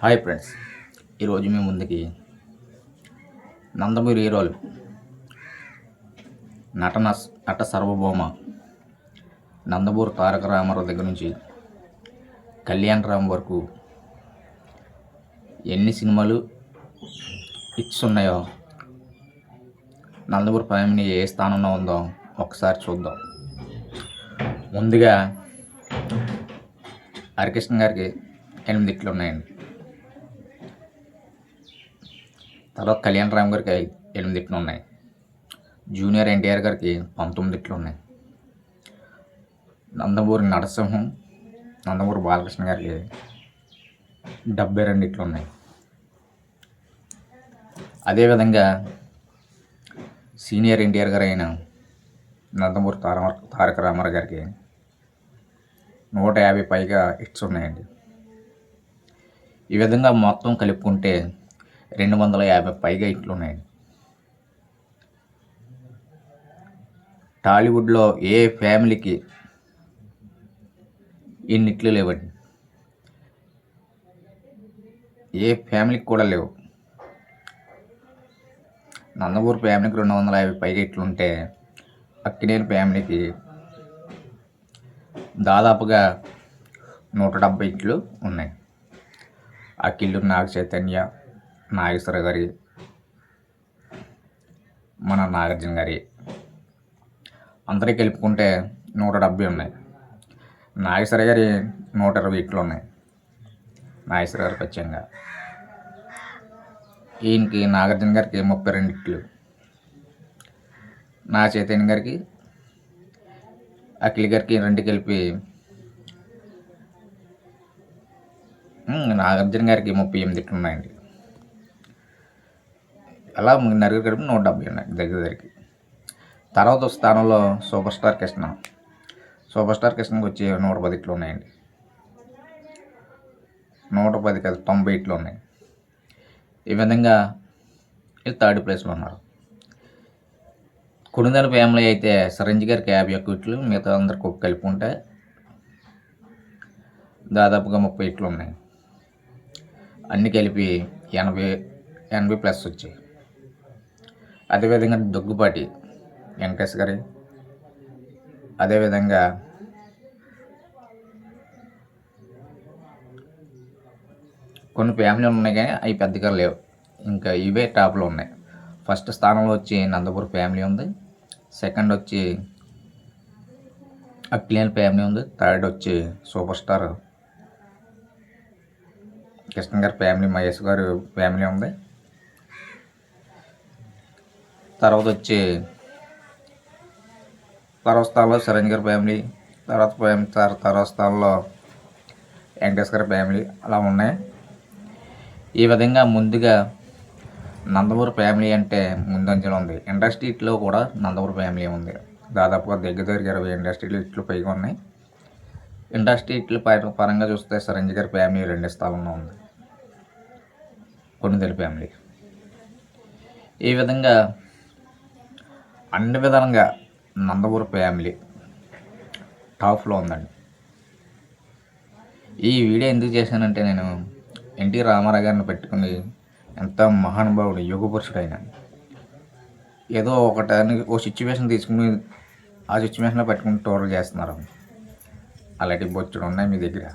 Hi friends, ఈరోజు మీ ముందుకి నందమూరి హీరోలు నట సార్వభౌమ నందమూరి తారక రామారావు దగ్గర నుంచి కళ్యాణ్ రామ్ వరకు ఎన్ని సినిమాలు హిట్స్ ఉన్నాయో, నందమూరి ఫ్యామిలీ ఏ స్థానంలో ఉందో ఒకసారి చూద్దాం. ముందుగా హరికృష్ణ గారికి 8 హిట్లు ఉన్నాయండి. తర్వాత కళ్యాణ్ రామ్ గారికి 8 హిట్లు ఉన్నాయి. జూనియర్ ఎన్టీఆర్ గారికి 19 హిట్లు ఉన్నాయి. నందమూరి నరసింహం, నందమూరి బాలకృష్ణ గారికి 72 హిట్లు ఉన్నాయి. అదేవిధంగా సీనియర్ ఎన్టీఆర్ గారు అయిన నందమూరి తారక రామారావు గారికి 150 పైగా హిట్స్ ఉన్నాయండి. ఈ విధంగా మొత్తం కలుపుకుంటే 250 పైగా హిట్లు ఉన్నాయండి. టాలీవుడ్లో ఏ ఫ్యామిలీకి ఇన్ని హిట్లు లేవండి. ఏ ఫ్యామిలీకి కూడా లేవు. నందమూరి ఫ్యామిలీకి 250 పైగా హిట్లు ఉంటే అక్కినేని ఫ్యామిలీకి దాదాపుగా 170 హిట్లు ఉన్నాయి. అఖిల్, నాగ చైతన్య, నాగేశ్వర గారి, మన నాగార్జున గారి అందరికీ కలుపుకుంటే 170 ఉన్నాయి. నాగేశ్వర గారి 120 హిట్లు ఉన్నాయి. నాగేశ్వర గారు ఖచ్చితంగా. ఈయనకి నాగార్జున గారికి 32 హిట్లు, నాగ చైతన్య గారికి, అఖిల్ గారికి 2 కలిపి నాగార్జున గారికి 38 హిట్లు ఉన్నాయండి. అలా నలుగురు కలిపి 170 ఉన్నాయి దగ్గరికి. తర్వాత స్థానంలో సూపర్ స్టార్ కృష్ణకి వచ్చి 110 హిట్లు ఉన్నాయండి. 110 కాదు, 90 హిట్లు ఉన్నాయి. ఈ విధంగా ఇది థర్డ్ ప్లేస్లో ఉన్నారు. కొణిదెల ఫ్యామిలీ అయితే చిరంజీవి గారికి 51 హిట్లు, మిగతా అందరికి కలుపుకుంటే దాదాపుగా 30 హిట్లు ఉన్నాయి. అన్నీ కలిపి 80 ప్లస్ వచ్చాయి. అదేవిధంగా దగ్గుపాటి వెంకటేష్ గారి, అదేవిధంగా కొన్ని ఫ్యామిలీలు ఉన్నాయి కానీ అవి పెద్దగా లేవు. ఇంకా ఇవే టాప్లో ఉన్నాయి. ఫస్ట్ స్థానంలో వచ్చి నందమూరి ఫ్యామిలీ ఉంది. సెకండ్ వచ్చి అక్కినేని ఫ్యామిలీ ఉంది. థర్డ్ వచ్చి సూపర్ స్టార్ కృష్ణ గారి ఫ్యామిలీ, మహేష్ గారి ఫ్యామిలీ ఉంది. తర్వాత వచ్చి తర్వాత స్థానంలో చిరంజీవి గారి ఫ్యామిలీ, తర్వాత స్థానంలో వెంకటేష్ గారి ఫ్యామిలీ అలా ఉన్నాయి. ఈ విధంగా ముందుగా నందమూరి ఫ్యామిలీ అంటే ముందంజలో ఉంది. ఇండస్ట్రీలో కూడా నందమూరి ఫ్యామిలీ ఉంది. దాదాపుగా దగ్గర 20 ఇండస్ట్రీలు ఇట్లు పైగా ఉన్నాయి. ఇండస్ట్రీ ఇట్లు పరంగా చూస్తే చిరంజీవి గారి ఫ్యామిలీ 2 స్థానంలో ఉంది. కొణిదెల ఫ్యామిలీ. ఈ విధంగా అన్ని విధాలుగా నందమూరి ఫ్యామిలీ టాప్లో ఉందండి. ఈ వీడియో ఎందుకు చేశానంటే, నేను ఎన్టీ రామారావు గారిని పెట్టుకుని ఎంత మహానుభావుడు, యుగపురుషుడు అయినా ఏదో ఓ సిచ్యువేషన్ తీసుకుని ఆ సిచ్యువేషన్లో పెట్టుకుని టోర్లు చేస్తున్నారు. అలాంటి బొచ్చుడు ఉన్నాయి మీ దగ్గర.